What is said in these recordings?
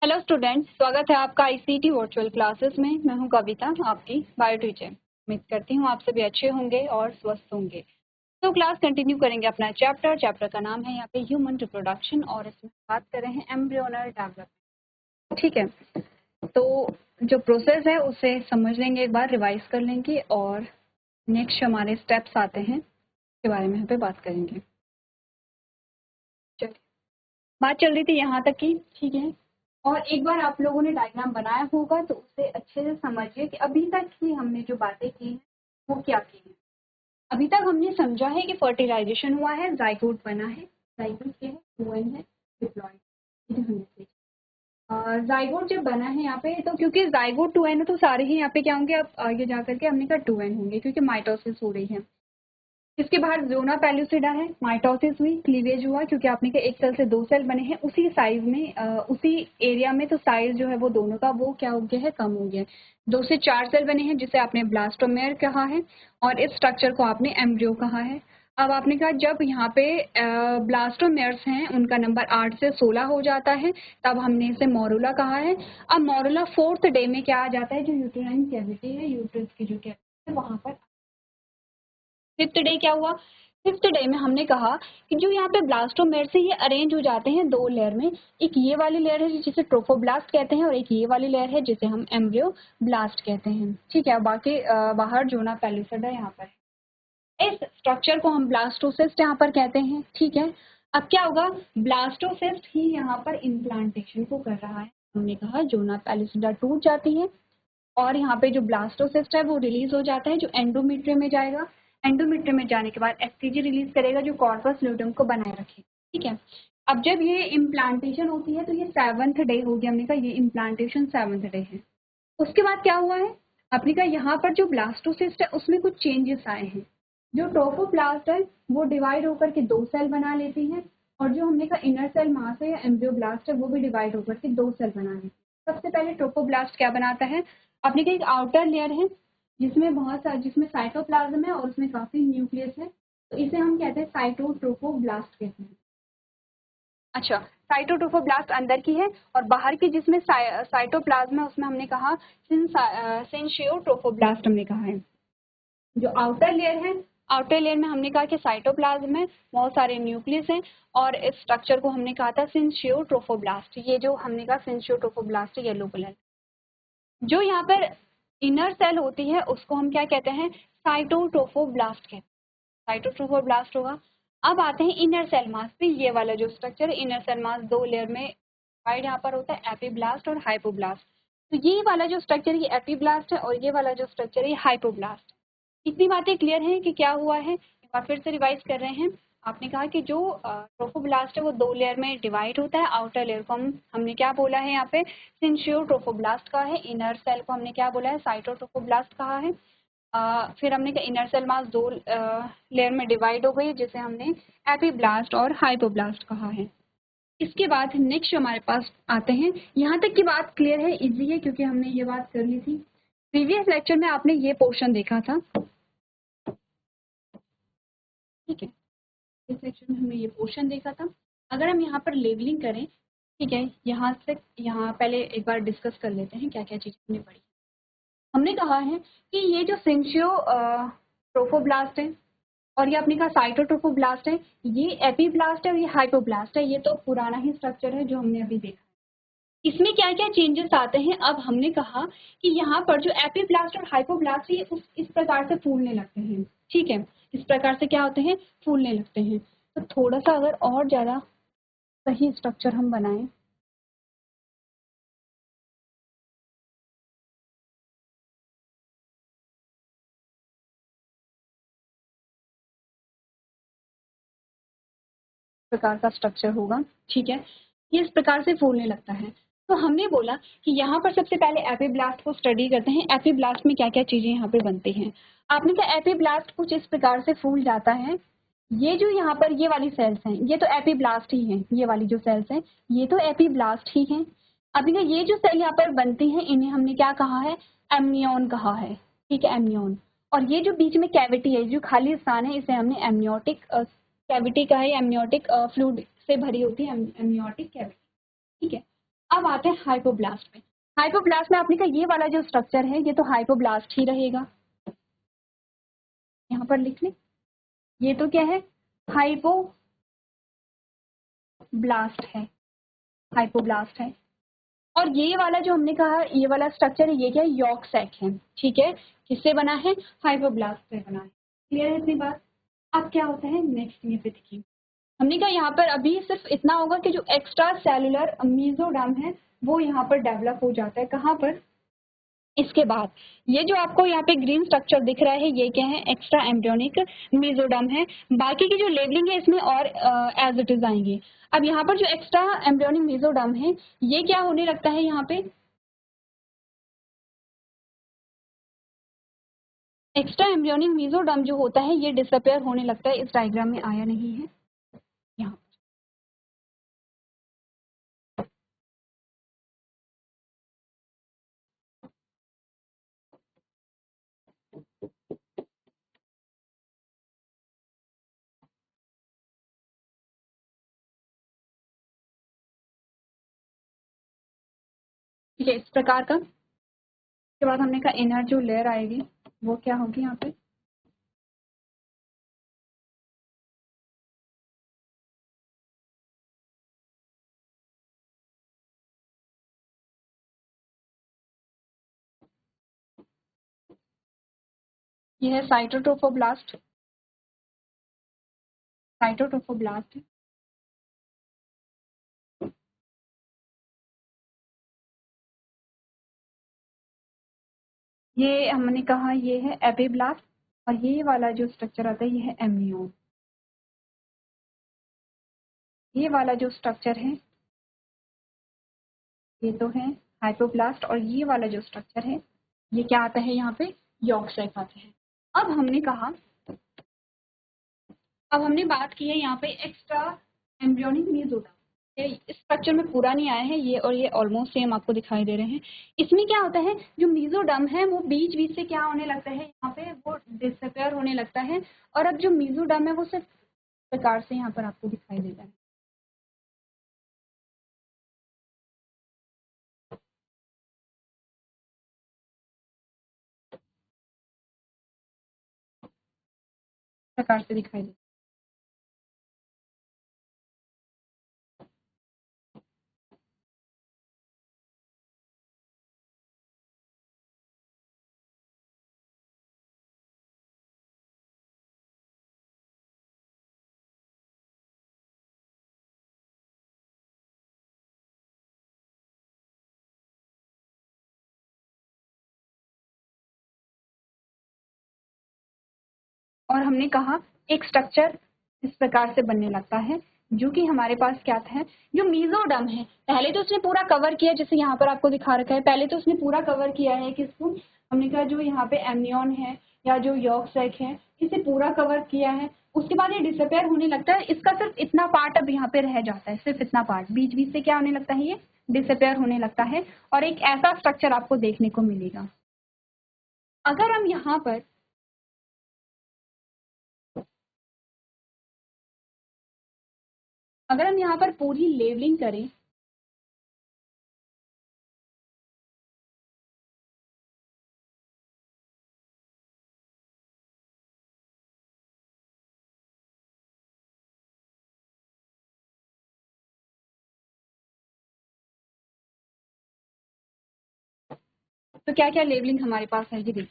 Hello students, स्वागत है आपका आईसीटी वर्चुअल क्लासेस में। मैं हूं कविता, आपकी बायो टीचर। उम्मीद करती हूं आप सभी अच्छे होंगे और स्वस्थ होंगे। तो क्लास कंटिन्यू करेंगे अपना चैप्टर का नाम है यहाँ पे ह्यूमन रिप्रोडक्शन और इसमें बात कर रहे हैं एम्ब्रियोनल डेवलपमेंट। ठीक है, तो जो प्रोसेस है उसे समझ लेंगे, एक बार रिवाइज कर लेंगे और नेक्स्ट हमारे स्टेप्स आते हैं के बारे में यहाँ पे बात करेंगे। चलिए, बात चल रही थी यहाँ तक की, ठीक है। और एक बार आप लोगों ने डायग्राम बनाया होगा तो उसे अच्छे से समझिए कि अभी तक की हमने जो बातें की हैं वो क्या की हैं। अभी तक हमने समझा है कि फर्टिलाइजेशन हुआ है, जाइगोट बना है। जाइगोट क्या है? ओवन है, डिप्लॉयड। और जाइगोट जब बना है यहाँ पे, तो क्योंकि जाइगोट 2n है तो सारे ही यहाँ पे क्या होंगे, अब आगे जा करके हमने कहा 2n होंगे क्योंकि माइटोसिस हो रही है। इसके बाहर जोना पेलुसिडा है, माइटोसिस हुई, क्लीवेज हुआ क्योंकि आपने कहा एक सेल से दो सेल बने हैं उसी साइज में, उसी एरिया में, तो साइज जो है वो दोनों का वो क्या हो गया है, कम हो गया है। 2 से 4 सेल बने हैं जिसे आपने ब्लास्टोमेयर कहा है और इस स्ट्रक्चर को आपने एम्ब्रियो कहा है। अब आपने कहा जब यहाँ पे ब्लास्टोमेयर्स हैं उनका नंबर 8 से 16 हो जाता है तब हमने इसे मोरुला कहा है। अब मोरुला 4th डे में क्या आ जाता है, जो यूटेराइन कैविटी है, यूट्रस की जो कैविटी है वहां पर। 5th डे क्या हुआ? 5th डे में हमने कहा कि जो यहाँ पे ब्लास्टोमेर से ये अरेंज हो जाते हैं दो लेयर में। एक ये वाली लेयर है जिसे ट्रोफोब्लास्ट कहते हैं और एक ये वाली लेयर है जिसे हम एम्ब्रियो ब्लास्ट कहते हैं। ठीक है, बाकी बाहर जोना पेलुसिडा यहाँ पर है। इस स्ट्रक्चर को हम ब्लास्टोसिस्ट यहाँ पर कहते हैं। ठीक है, अब क्या होगा, ब्लास्टोसिस्ट ही यहाँ पर इम्प्लांटेशन को कर रहा है। हमने कहा जोना पेलुसिडा टूट जाती है और यहाँ पे जो ब्लास्टोसिस्ट है वो रिलीज हो जाता है, जो एंडोमेट्रियम में जाएगा। एंडोमेट्रियम में जाने के बाद एसटीजी रिलीज करेगा जो कॉर्पस ल्यूटेम को बनाए रखे। ठीक है, अब जब ये इम्प्लांटेशन होती है तो ये 7th डे हो गया। हमने कहा ये इम्प्लांटेशन 7th डे है। उसके बाद क्या हुआ है, आपने कहा यहाँ पर जो ब्लास्टोसिस्ट है उसमें कुछ चेंजेस आए हैं। जो ट्रोफोब्लास्ट है वो डिवाइड होकर के दो सेल बना लेती है और जो हमने कहा इनर सेल मास है या एम्ब्रियोब्लास्ट है वो भी डिवाइड होकर के दो सेल बना लेती है। सबसे पहले ट्रोफोब्लास्ट क्या बनाता है, आपने कहा एक आउटर लेयर है जिसमें बहुत सारे, जिसमें साइटोप्लाज्म है और उसमें काफी न्यूक्लियस है, तो इसे हम कहते हैं साइटोट्रोफोब्लास्ट कहते हैं। अच्छा, साइटोट्रोफोब्लास्ट अंदर की है और बाहर की जिसमें साइटोप्लाज्म है उसमें हमने कहा सिंशियोट्रोफोब्लास्ट हमने कहा है। जो आउटर लेयर है, आउटर लेयर में हमने कहा कि साइटोप्लाज्म है, बहुत सारे न्यूक्लियस हैं और इस स्ट्रक्चर को हमने कहा था सिंशियोट्रोफोब्लास्ट। ये जो हमने कहा सिंशियोट्रोफोब्लास्ट येलो कलर। जो यहाँ पर इनर सेल होती है उसको हम क्या कहते हैं, साइटोट्रोफोब्लास्ट कहते हैं। साइटोट्रोफोब्लास्ट होगा। अब आते हैं इनर सेल मास पे। ये वाला जो स्ट्रक्चर है इनर सेल मास दो लेयर में डिवाइड यहाँ पर होता है, एपीब्लास्ट और हाइपोब्लास्ट। तो ये वाला जो स्ट्रक्चर ये एपीब्लास्ट है और ये वाला जो स्ट्रक्चर है ये हाइपोब्लास्ट। इतनी बातें क्लियर हैं कि क्या हुआ है, एक बार फिर से रिवाइज कर रहे हैं। आपने कहा कि जो ट्रोफोब्लास्ट है वो दो लेयर में डिवाइड होता है। आउटर लेयर को हमने क्या बोला है यहाँ पे, सिंशियोट्रोफोब्लास्ट का है। इनर सेल को हमने क्या बोला है, साइटोट्रोफोब्लास्ट कहा है। फिर हमने कहा इनर सेल मास दो लेयर में डिवाइड हो गई जिसे हमने एपीब्लास्ट और हाइपोब्लास्ट कहा है। इसके बाद नेक्स्ट हमारे पास आते हैं, यहाँ तक की बात क्लियर है, इजी है क्योंकि हमने ये बात कर ली थी प्रीवियस लेक्चर में। आपने ये पोर्शन देखा था, ठीक है, इस लेक्चर में हमने ये पोर्शन देखा था। अगर हम यहाँ पर लेबलिंग करें, ठीक है, यहाँ से यहाँ पहले एक बार डिस्कस कर लेते हैं क्या क्या चीज़ हमने पढ़ी। हमने कहा है कि ये जो सिंशियो ट्रोफोब्लास्ट है और ये अपने का साइटोट्रोफोब्लास्ट है, ये एपीब्लास्ट है और ये हाइपोब्लास्ट है। ये तो पुराना ही स्ट्रक्चर है जो हमने अभी देखा। इसमें क्या क्या चेंजेस आते हैं, अब हमने कहा कि यहाँ पर जो एपीब्लास्ट और हाइपोब्लास्ट है इस प्रकार से फूलने लगते हैं। ठीक है, इस प्रकार से क्या होते हैं, फूलने लगते हैं। तो थोड़ा सा अगर और ज़्यादा सही स्ट्रक्चर हम बनाएं, प्रकार का स्ट्रक्चर होगा। ठीक है, ये इस प्रकार से फूलने लगता है। तो हमने बोला कि यहाँ पर सबसे पहले एपीब्लास्ट को स्टडी करते हैं। एपीब्लास्ट में क्या क्या चीजें यहाँ पे बनती हैं। आपने कहा एपीब्लास्ट कुछ इस प्रकार से फूल जाता है। ये जो यहाँ पर ये वाली सेल्स हैं ये तो एपीब्लास्ट ही हैं, ये वाली जो सेल्स हैं ये तो एपीब्लास्ट ही हैं। अभी ये जो सेल यहाँ पर बनती हैं इन्हें हमने क्या कहा है, एमनियन कहा है। ठीक है, एमनियन। और ये जो बीच में कैविटी है, जो खाली स्थान है, इसे हमने एमनियोटिक कैविटी का है। एमनियोटिक फ्लूइड से भरी होती है एमनियोटिक कैविटी। ठीक है, अब आते हैं हाइपोब्लास्ट में। हाइपोब्लास्ट में आपने कहा ये वाला जो स्ट्रक्चर है ये तो हाइपोब्लास्ट ही रहेगा, यहाँ पर लिख लें। ये तो क्या है, हाइपोब्लास्ट है, हाइपोब्लास्ट है। और ये वाला जो हमने कहा ये वाला स्ट्रक्चर है ये क्या है, यॉर्क सैक है, ठीक है। किससे बना है, हाइपोब्लास्ट से बना है। क्लियर है इतनी बात। अब क्या होता है नेक्स्ट में पे देखिए, हमने कहा यहाँ पर अभी सिर्फ इतना होगा कि जो एक्स्ट्रा सेलुलर मेसोडर्म है वो यहाँ पर डेवलप हो जाता है। कहाँ पर, इसके बाद ये जो आपको यहाँ पे ग्रीन स्ट्रक्चर दिख रहा है ये क्या है, एक्स्ट्रा एम्ब्रियोनिक मेसोडर्म है। बाकी की जो लेबलिंग है इसमें और एज इट इज आएंगे। अब यहाँ पर जो एक्स्ट्रा एम्ब्रियोनिक मेसोडर्म है ये क्या होने लगता है, यहाँ पे एक्स्ट्रा एम्ब्रियोनिक मेसोडर्म जो होता है ये डिसअपेयर होने लगता है। इस डायग्राम में आया नहीं है यहाँ। ठीक है, इस प्रकार का। उसके बाद हमने कहा इनर जो लेयर आएगी वो क्या होगी, यहाँ पे ये है साइटोट्रोफोब्लास्ट, साइटोट्रोफोब्लास्ट। ये हमने कहा ये है एपिब्लास्ट, और ये वाला जो स्ट्रक्चर आता है ये है एम्नियोन। ये वाला जो स्ट्रक्चर है ये तो है हाइपोब्लास्ट, और ये वाला जो स्ट्रक्चर है ये क्या आता है, यहाँ पे यॉर्क सैक आता है। अब हमने कहा, अब हमने बात की है यहाँ पे एक्स्ट्रा एम्ब्रियोनिक मेसोडर्म। इस स्ट्रक्चर में पूरा नहीं आया है ये, और ये ऑलमोस्ट सेम आपको दिखाई दे रहे हैं। इसमें क्या होता है, जो मेसोडर्म है वो बीच बीच से क्या होने लगता है, यहाँ पे वो डिसअपेयर होने लगता है। और अब जो मेसोडर्म है वो सिर्फ प्रकार से यहाँ पर आपको दिखाई देता है। प्रकार से दिखाई देता है। और हमने कहा एक स्ट्रक्चर इस प्रकार से बनने लगता है जो कि हमारे पास क्या था, जो मेसोडर्म है पहले तो उसने पूरा कवर किया, जैसे यहाँ पर आपको दिखा रखा है। पहले तो उसने पूरा कवर किया है किसको, हमने कहा जो यहाँ पे एमनियन है या जो यॉर्क सैक है इसे पूरा कवर किया है। उसके बाद ये डिसअपेयर होने लगता है, इसका सिर्फ इतना पार्ट अब यहाँ पे रह जाता है, सिर्फ इतना पार्ट बीच बीच से क्या होने लगता है, ये डिसअपेयर होने लगता है। और एक ऐसा स्ट्रक्चर आपको देखने को मिलेगा। अगर हम यहाँ पर पूरी लेवलिंग करें, तो क्या क्या लेबलिंग हमारे पास है, ये देखिए।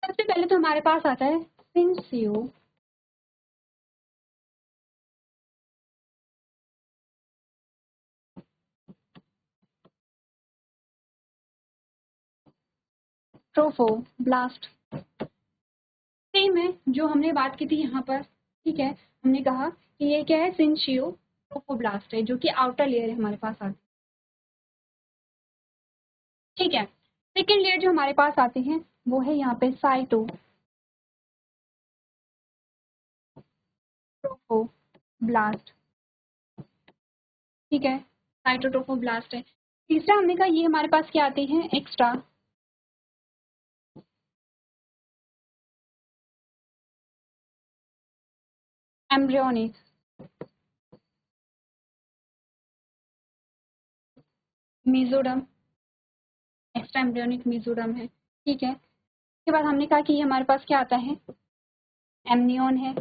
सबसे पहले तो हमारे पास आता है सिंसियो ट्रोफोब्लास्ट। सेम है जो हमने बात की थी यहाँ पर, ठीक है। हमने कहा कि ये क्या है, सिंसियो ट्रोफोब्लास्ट है जो कि आउटर लेयर है हमारे पास आती है, ठीक है। सेकेंड लेयर जो हमारे पास आते हैं वो है यहाँ पे साइटोट्रोफोब्लास्ट, ठीक है। साइटोट्रोफोब्लास्ट है। तीसरा हमने कहा ये हमारे पास क्या आते हैं, extra embryonic, mesoderm, extra embryonic mesoderm है, ठीक है। उसके बाद हमने कहा कि हमारे पास क्या आता है, एमनियन है,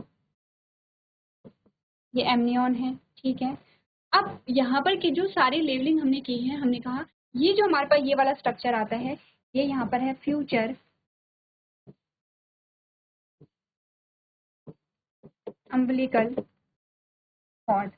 ये एमनियन है, ठीक है। अब यहाँ पर की जो सारी लेवलिंग हमने की है, हमने कहा ये जो हमारे पास ये वाला स्ट्रक्चर आता है, ये यहाँ पर है फ्यूचर अम्बिलिकल कॉर्ड,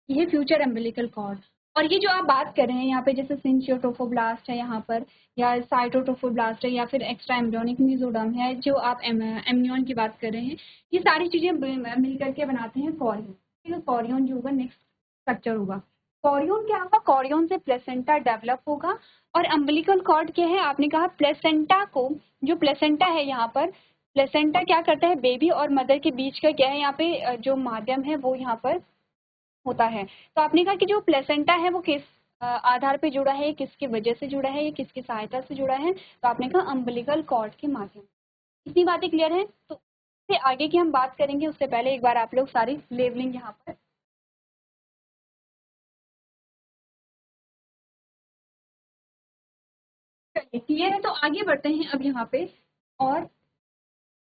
ये फ्यूचर अम्बिलिकल कॉर्ड। और ये जो आप बात कर रहे हैं यहाँ पे, जैसे सिंचियोट्रोफोब्लास्ट है यहाँ पर, या साइटोट्रोफोब्लास्ट है, या फिर एक्स्ट्रा एम्ब्रियोनिक मीजोडर्म है, जो आप एमनियन की बात कर रहे हैं, ये सारी चीजें मिल करके बनाते हैं कॉरियन, ठीक है। कॉरियन जो होगा नेक्स्ट स्ट्रक्चर होगा। कॉरियन क्या होगा, कॉरियन से प्लेसेंटा डेवलप होगा। और अम्बिलिकल कॉर्ड क्या है, आपने कहा प्लेसेंटा को, जो प्लेसेंटा है यहाँ पर, प्लेसेंटा क्या करता है, बेबी और मदर के बीच का क्या है यहाँ पे जो माध्यम है वो यहाँ पर होता है। तो आपने कहा कि जो प्लेसेंटा है वो किस आधार पे जुड़ा है, किसकी वजह से जुड़ा है, या किसकी सहायता से जुड़ा है, तो आपने कहा अम्बिलिकल कॉर्ड के माध्यम। इतनी बातें क्लियर है। तो इससे आगे की हम बात करेंगे, उससे पहले एक बार आप लोग सारी लेवलिंग यहाँ पर क्लियर है। तो आगे बढ़ते हैं अब यहाँ पे और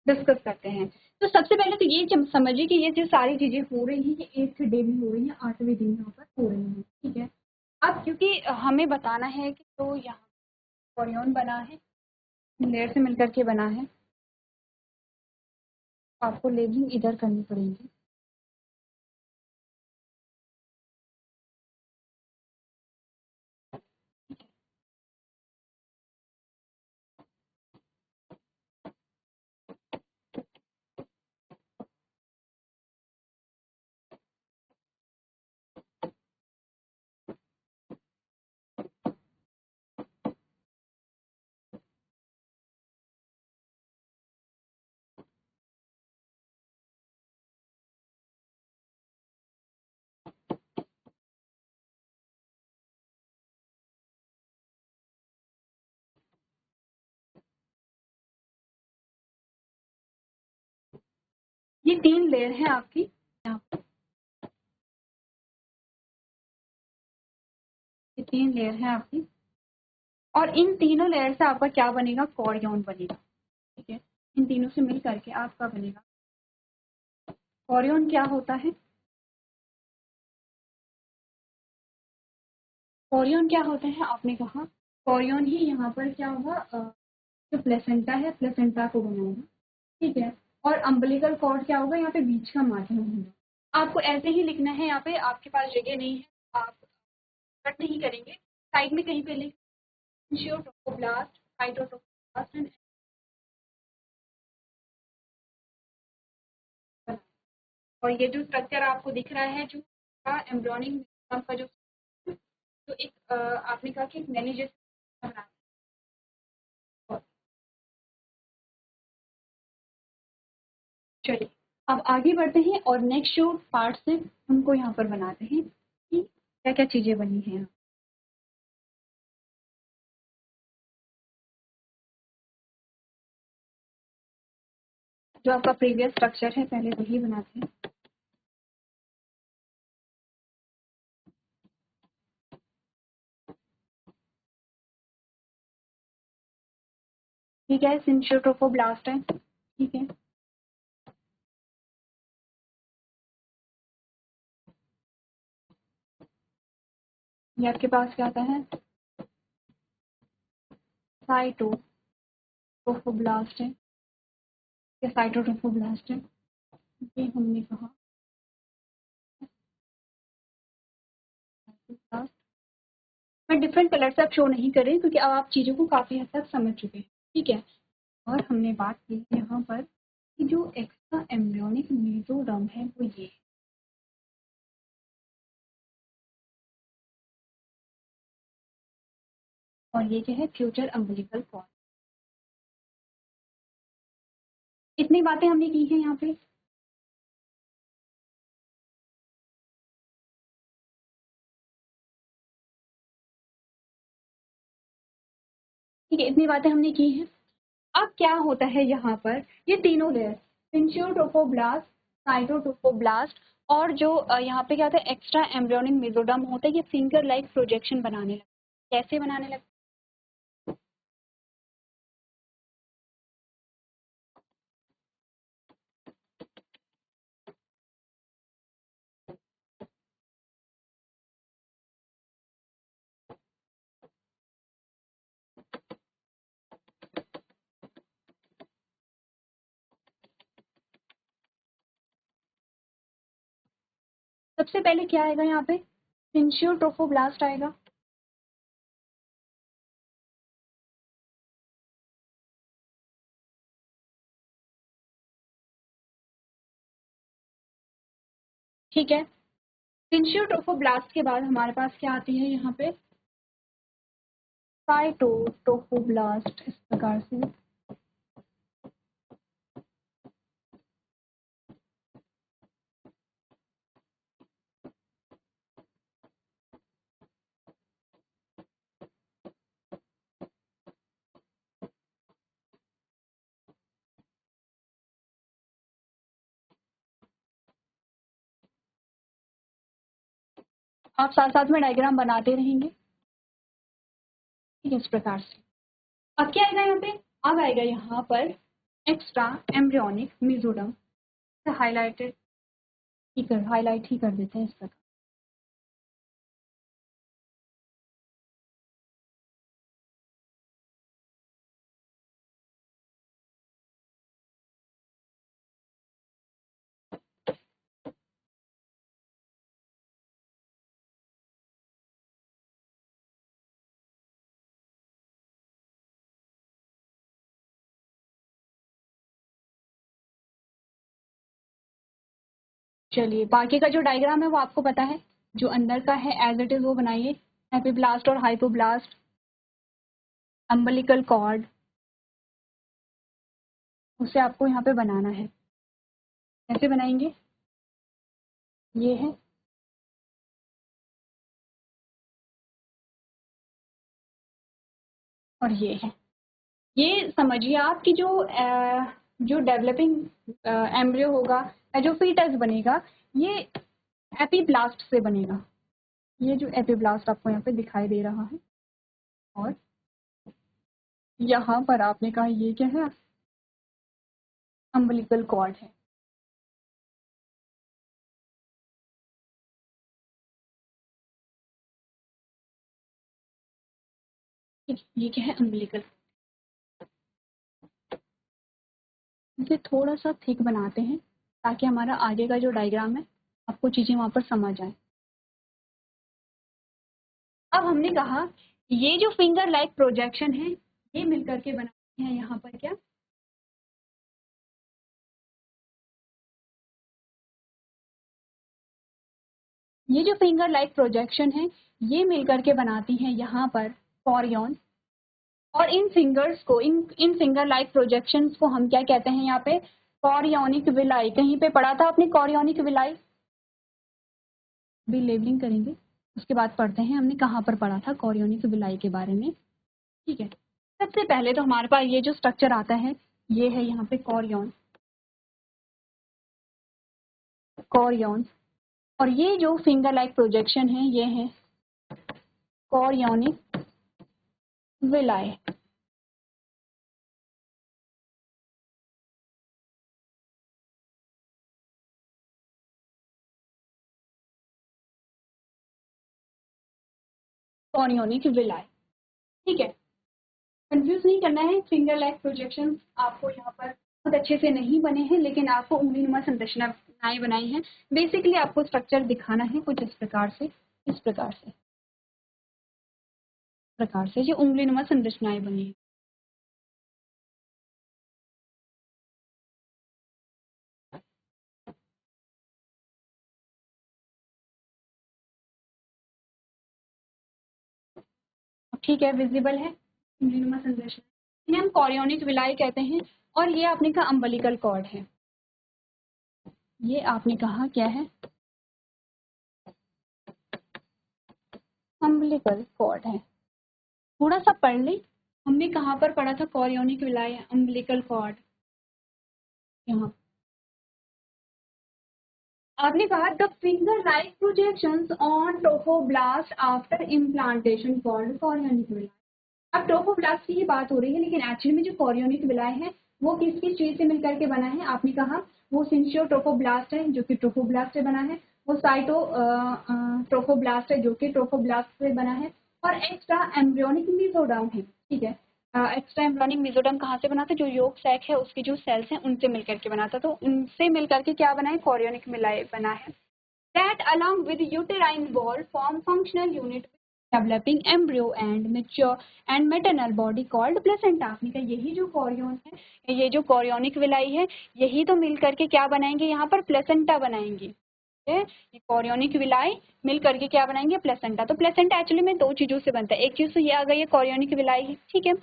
डिस्कस करते हैं। तो सबसे पहले तो ये समझिए कि ये जो सारी चीजें हो रही हैं, ये 8th डे में हो रही हैं, 8वें दिन यहाँ पर हो रही हैं, ठीक है। अब क्योंकि हमें बताना है कि तो यहाँ कॉरियन बना है, लेयर से मिलकर के बना है, आपको लेबलिंग इधर करनी पड़ेगी। ये 3 लेयर है आपकी यहाँ पर, ये 3 लेयर है आपकी, और इन तीनों लेयर से आपका क्या बनेगा, कॉरियन बनेगा, ठीक है। इन तीनों से मिल करके आपका बनेगा कॉरियन। क्या होता है, कॉरियन क्या होता है, आपने कहा कॉरियन ही यहाँ पर क्या होगा, जो प्लेसेंटा है, प्लेसेंटा को बनाएगा, ठीक है। और अम्बिलिकल कॉर्ड क्या होगा, यहाँ पे बीच का माध्यम होगा। आपको ऐसे ही लिखना है, यहाँ पे आपके पास जगह नहीं है, आप कट नहीं करेंगे, साइड में कहीं पे लिख ब्लास्ट, साइटोटोब्लास्ट एंड, और ये जो स्ट्रक्चर आपको दिख रहा है, जो एम्ब्रियोनिक का जो एक आपने कहा कि एक नैनी जैसे बना है। चलिए अब आगे बढ़ते हैं और नेक्स्ट जो पार्ट्स हैं उनको यहाँ पर बनाते हैं कि क्या क्या चीजें बनी हैं। जो आपका प्रीवियस स्ट्रक्चर है पहले वही बनाते हैं। ठीक है, सिंचियोट्रोफोब्लास्ट है, ठीक है। ये आपके पास क्या आता है, साइटोट्रोफोब्लास्ट है, या साइटोट्रोफोब्लास्ट है, ये हमने कहा। मैं डिफरेंट कलर से आप शो नहीं कर रही क्योंकि अब आप चीज़ों को काफ़ी हद तक समझ चुके हैं, ठीक है। और हमने बात की यहाँ पर कि जो एक्स्ट्रा एम्ब्रियोनिक मीजोडर्म है वो ये है, और ये क्या है, फ्यूचर अम्बिलिकल कॉर्ड। इतनी बातें हमने की हैं यहाँ पे। ठीक है, इतनी बातें हमने की हैं। अब क्या होता है यहाँ पर, ये तीनों लेयर, सिंचियोट्रोफोब्लास्ट, साइटोट्रोफोब्लास्ट। और जो यहाँ पे क्या होता है, एक्स्ट्रा एम्ब्रियोनिक मेसोडर्म होता है, ये फिंगर लाइक प्रोजेक्शन बनाने लगता है। कैसे बनाने लगता है? सबसे पहले क्या आएगा यहाँ पे, सिंशियोट्रोफोब्लास्ट आएगा। ठीक है, सिंशियोट्रोफोब्लास्ट के बाद हमारे पास क्या आती है यहाँ पे, साइटोट्रोफोब्लास्ट, इस प्रकार से। आप साथ साथ में डायग्राम बनाते रहेंगे, ठीक है, इस प्रकार से। अब क्या आएगा यहाँ पे, अब आएगा यहाँ पर extra embryonic mesoderm, highlighted highlight ही कर देते हैं इस प्रकार। चलिए, बाकी का जो डायग्राम है वो आपको पता है, जो अंदर का है एज इट इज वो बनाइए। एपिब्लास्ट और हाइपोब्लास्ट, अम्बिलिकल कॉर्ड, उसे आपको यहाँ पे बनाना है। कैसे बनाएंगे, ये है, और ये है। ये समझिए आप कि जो डेवलपिंग एम्ब्रियो होगा या जो फीटस बनेगा, ये एपीब्लास्ट से बनेगा। ये जो एपीब्लास्ट आपको यहाँ पे दिखाई दे रहा है, और यहाँ पर आपने कहा ये क्या है, अम्बिलिकल कॉर्ड है। ये क्या है, अम्बिलिकल। इसे थोड़ा सा थिक बनाते हैं ताकि हमारा आगे का जो डायग्राम है आपको चीजें वहां पर समझ आए। अब हमने कहा ये जो फिंगर लाइक प्रोजेक्शन है, ये मिलकर के बनाते हैं यहाँ पर क्या, ये जो फिंगर लाइक प्रोजेक्शन है, ये मिलकर के बनाती हैं यहाँ पर कॉरियन। और इन फिंगर्स को, इन फिंगर लाइक प्रोजेक्शंस को हम क्या कहते हैं यहाँ पे, कॉरियोनिक विलाई। कहीं पे पढ़ा था आपने कॉरियोनिक विलाई, भी लेबलिंग करेंगे उसके बाद पढ़ते हैं हमने कहाँ पर पढ़ा था कॉरियोनिक विलाई के बारे में। ठीक है, सबसे पहले तो हमारे पास ये जो स्ट्रक्चर आता है, ये है यहाँ पे कॉरियन, कॉरियन। और ये जो फिंगर लाइक प्रोजेक्शन है, ये है कॉरियोनिक विलाई। कॉरियोनिक विलाई, ठीक है। कंफ्यूज नहीं करना है, फिंगर लाइक प्रोजेक्शन आपको यहाँ पर बहुत अच्छे से नहीं बने हैं, लेकिन आपको उंगलीनुमा संरचनाएं बनाई हैं। बेसिकली आपको स्ट्रक्चर दिखाना है कुछ इस प्रकार से, इस प्रकार से जो उंगलीनुमा संरचनाएं बनी है। ठीक है, विजिबल है उंगलीनुमा संरचना, इन्हें हम कॉरियोनिक विलाई कहते हैं। और ये आपने कहा अम्बिलिकल कॉर्ड है, ये आपने कहा क्या है, अम्बिलिकल कॉर्ड है। थोड़ा सा पढ़ ले, हमने कहाँ पर पढ़ा था कॉरियोनिक विलाई, अम्बिलिकल कॉर्ड, यहाँ आपने कहा the finger like projections on trophoblast after implantation called chorionic villi. अब ट्रोफोब्लास्ट की ही बात हो रही है, लेकिन एक्चुअली में जो कॉरियोनिक विलाई है वो किस किस चीज से मिलकर के बना है? आपने कहा वो सिंशियो ट्रोफोब्लास्ट है जो कि ट्रोफोब्लास्ट से बना है, वो साइटो ट्रोफोब्लास्ट है जो कि ट्रोफोब्लास्ट से बना है, और एक्स्ट्रा एम्ब्रियोनिक मेसोडर्म है। ठीक है, एक्स्ट्रा एम्ब्रियोनिक मेसोडर्म कहाँ से बना था? जो योग सैक है उसकी जो सेल्स हैं उनसे मिलकर के बना था, तो उनसे मिलकर के क्या बना है? कॉरियोनिक विलाई बना है। That along with uterine wall form functional unit developing embryo and mature and maternal body called placenta। आपने कहा यही जो कॉरियोन है, ये जो कॉरियोनिक विलाई है, यही तो मिल करके क्या बनाएंगे? यहाँ पर प्लेसेंटा बनाएंगे। ये कॉरियोनिक विलाई मिल करके क्या बनाएंगे? प्लेसेंटा। तो प्लेसेंटा एक्चुअली में दो चीजों से बनता है, एक चीज तो ये आ गई है कॉरियोनिक विलाई है। ठीक है,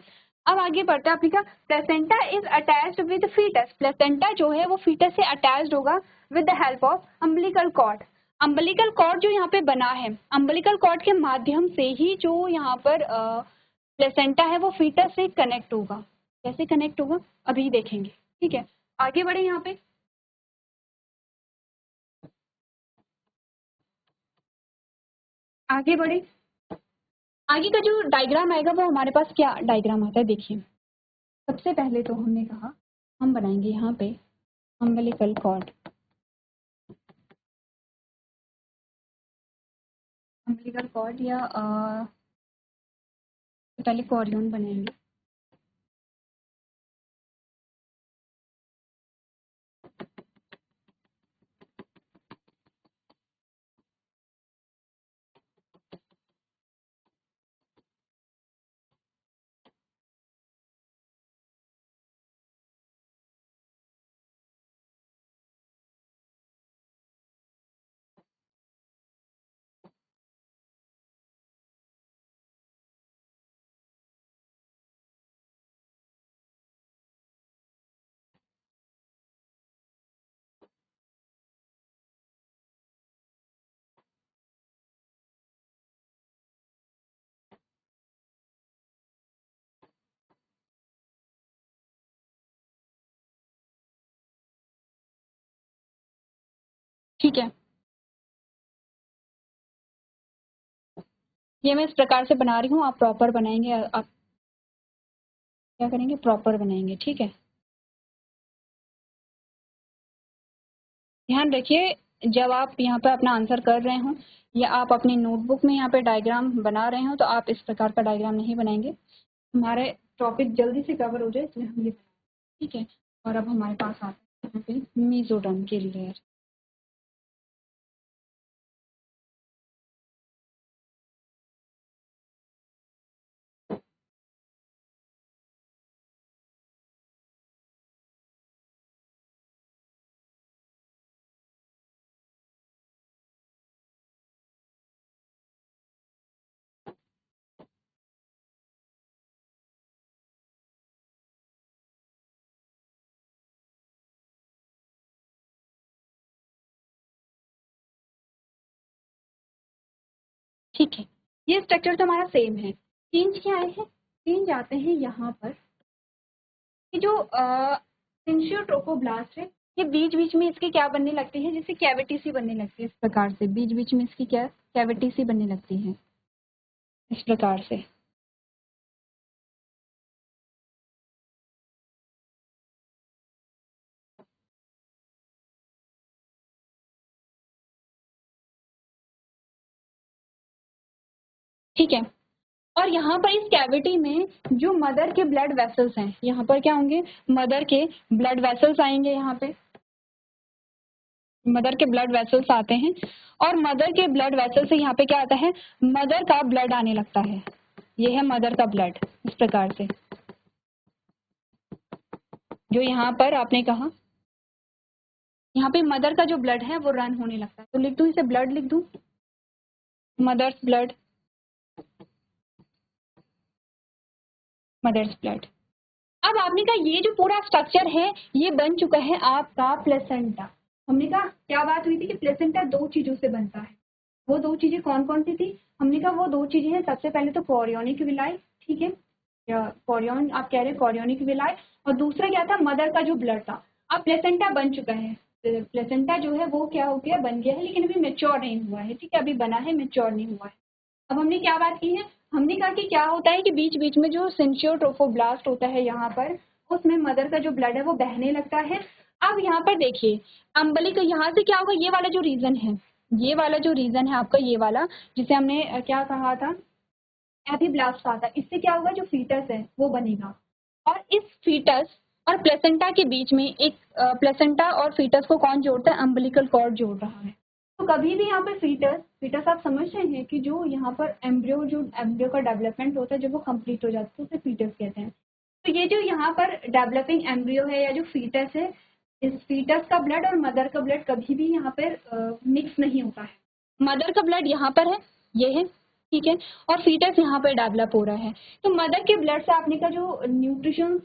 अब आगे बढ़ते हैं। आपने कहा placenta is attached with foetus. Placenta जो है वो फीटस से अटैच्ड होगा with the help of umbilical cord. Umbilical cord जो यहाँ पे बना है, अम्बिलिकल कॉर्ड के माध्यम से ही जो यहाँ पर प्लेसेंटा है वो फीटस से कनेक्ट होगा। कैसे कनेक्ट होगा अभी देखेंगे। ठीक है, आगे बढ़े। यहाँ पे आगे बढ़े, आगे का जो डायग्राम आएगा वो हमारे पास क्या डायग्राम आता है देखिए। सबसे पहले तो हमने कहा हम बनाएंगे यहाँ पे अम्बिलिकल कॉर्ड। अम्बिलिकल कॉर्ड या पहले कॉरियोन बनाएंगे। ठीक है, ये मैं इस प्रकार से बना रही हूँ, आप प्रॉपर बनाएंगे। आप क्या करेंगे? प्रॉपर बनाएंगे। ठीक है, ध्यान रखिए जब आप यहाँ पे अपना आंसर कर रहे हो या आप अपनी नोटबुक में यहाँ पे डायग्राम बना रहे हो तो आप इस प्रकार का डायग्राम नहीं बनाएंगे। हमारे टॉपिक जल्दी से कवर हो जाए इसलिए हम ये। ठीक है, और अब हमारे पास आता है यहाँ पे मेसोडर्म के लेयर। ठीक है, ये स्ट्रक्चर तो हमारा सेम है। चेंज क्या आए हैं? चेंज आते हैं यहाँ पर कि जो सिंशियोट्रोफोब्लास्ट है ये बीच बीच में इसके क्या बनने लगती है? जैसे कैविटी सी बनने लगती है। इस प्रकार से बीच बीच में इसकी क्या कैविटी सी बनने लगती है इस प्रकार से। ठीक है, और यहाँ पर इस कैविटी में जो मदर के ब्लड वेसल्स हैं, यहाँ पर क्या होंगे? मदर के ब्लड वेसल्स आएंगे। यहाँ पे मदर के ब्लड वेसल्स आते हैं और मदर के ब्लड वेसल से यहाँ पे क्या आता है? मदर का ब्लड आने लगता है। ये है मदर का ब्लड। इस प्रकार से जो यहाँ पर आपने कहा यहाँ पे मदर का जो ब्लड है वो रन होने लगता है। तो लिख दूं इसे, ब्लड लिख दूं, मदर्स ब्लड, मदर्स ब्लड। अब आपने कहा ये जो पूरा स्ट्रक्चर है ये बन चुका है आपका प्लेसेंटा। हमने कहा क्या बात हुई थी कि प्लेसेंटा दो चीजों से बनता है। वो दो चीजें कौन कौन सी थी? हमने कहा वो दो चीजें हैं, सबसे पहले तो कॉरियोनिक विलाई। ठीक है, या कॉरियोन आप कह रहे हैं कॉरियोनिक विलाई, और दूसरा क्या था? मदर का जो ब्लड था। अब प्लेसेंटा बन चुका है, प्लेसेंटा जो है वो क्या हो गया, बन गया है, लेकिन अभी मैच्योर नहीं हुआ है, ठीक है, अभी बना है, मैच्योर नहीं हुआ है। अब हमने क्या बात की है, हमने कहा कि क्या होता है कि बीच बीच में जो सिंशियो ट्रोफोब्लास्ट होता है यहाँ पर, उसमें मदर का जो ब्लड है वो बहने लगता है। अब यहाँ पर देखिए अम्बलिक, यहाँ से क्या होगा, ये वाला जो रीजन है, ये वाला जो रीजन है आपका, ये वाला जिसे हमने क्या कहा था, एपिब्लास्ट कहा था, इससे क्या होगा, जो फीटस है वो बनेगा। और इस फीटस और प्लेसेंटा के बीच में एक प्लेसेंटा और फीटस को कौन जोड़ता है, अम्बिलिकल कॉर्ड जोड़ रहा है। तो कभी भी यहाँ पर फीटस फीटस आप समझ रहे हैं कि जो यहाँ पर एम्ब्रियो, जो एम्ब्रियो का डेवलपमेंट होता है जब वो कंप्लीट हो जाता है उसे फीटस कहते हैं। तो ये जो यहाँ पर डेवलपिंग एम्ब्रियो है या जो फीटस है, इस फीटस का ब्लड और मदर का ब्लड कभी भी यहाँ पर मिक्स नहीं होता है। मदर का ब्लड यहाँ पर है, ये है, ठीक है, और फीटस यहाँ पर डेवलप हो रहा है। तो मदर के ब्लड से आपने का जो न्यूट्रिशन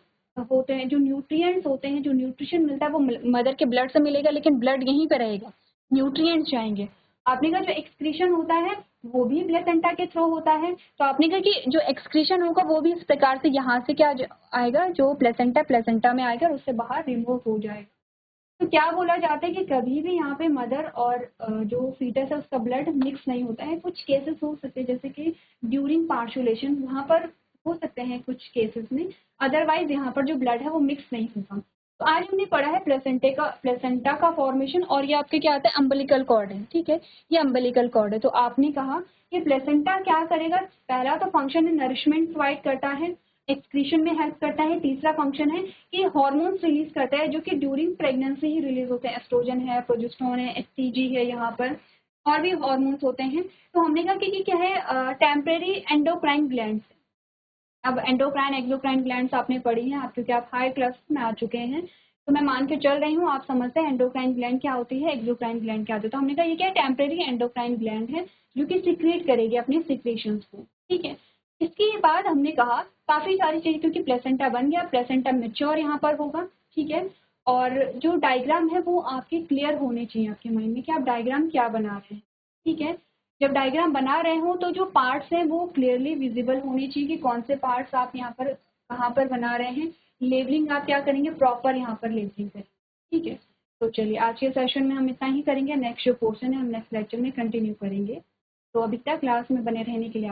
होते हैं, जो न्यूट्रिएंट्स होते हैं, जो न्यूट्रिशन मिलता है वो मदर के ब्लड से मिलेगा, लेकिन ब्लड यहीं पे रहेगा, न्यूट्रिएंट्स जाएंगे। आपने का जो एक्सक्रीशन होता है वो भी प्लेसेंटा के थ्रू होता है। तो आपने कहा कि जो एक्सक्रीशन होगा वो भी इस प्रकार से यहाँ से क्या आएगा, जो प्लेसेंटा में आएगा और उससे बाहर रिमूव हो जाएगा। तो क्या बोला जाता है कि कभी भी यहाँ पे मदर और जो फीटस है उसका ब्लड मिक्स नहीं होता है। कुछ केसेस हो सकते हैं जैसे कि ड्यूरिंग पार्चुलेशन, वहाँ पर हो सकते हैं कुछ केसेस में, अदरवाइज यहाँ पर जो ब्लड है वो मिक्स नहीं होगा। तो आज हमने पढ़ा है प्लेसेंटा का फॉर्मेशन, और ये आपके क्या आता है, अम्बिलिकल कॉर्ड है, ठीक है, ये अम्बिलिकल कॉर्ड है। तो आपने कहा कि प्लेसेंटा क्या करेगा, पहला तो फंक्शन है नरिशमेंट प्रोवाइड करता है, एक्सक्रीशन में हेल्प करता है। तीसरा फंक्शन है कि हार्मोन्स रिलीज करता है जो कि ड्यूरिंग प्रेगनेंसी ही रिलीज होते हैं, एस्ट्रोजन है, प्रोजेस्टेरोन है, एचसीजी है, यहाँ पर और भी हार्मोन्स होते हैं। तो हमने कहा कि क्या है, टेम्परेरी एंडोक्राइन ग्लैंड्स। अब एंडोक्राइन एक्सोक्राइन ग्लैंड्स आपने पढ़ी हैं, आप क्योंकि आप हाई क्लास में आ चुके हैं, तो मैं मान के चल रही हूँ आप समझते हैं एंडोक्राइन ग्लैंड क्या होती है, एक्सोक्राइन ग्लैंड क्या होती है। तो हमने कहा ये क्या है, टेम्परेरी एंडोक्राइन ग्लैंड है जो कि सिक्रेट करेगी अपने सिक्रेशंस को, ठीक है। इसके बाद हमने कहा काफी सारी चीजें, क्योंकि प्लेसेंटा बन गया, प्लेसेंटा मेच्योर यहाँ पर होगा, ठीक है। और जो डायग्राम है वो आपके क्लियर होने चाहिए आपके माइंड में कि आप डायग्राम क्या बना रहे हैं, ठीक है। जब डायग्राम बना रहे हो तो जो पार्ट्स हैं वो क्लियरली विजिबल होने चाहिए कि कौन से पार्ट्स आप यहाँ पर कहाँ पर बना रहे हैं। लेबलिंग आप क्या करेंगे, प्रॉपर यहाँ पर लेबलिंग करेंगे, ठीक है। तो चलिए आज के सेशन में हम इतना ही करेंगे, नेक्स्ट जो पोर्शन है हम नेक्स्ट लेक्चर में कंटिन्यू करेंगे। तो अभी तक क्लास में बने रहने के लिए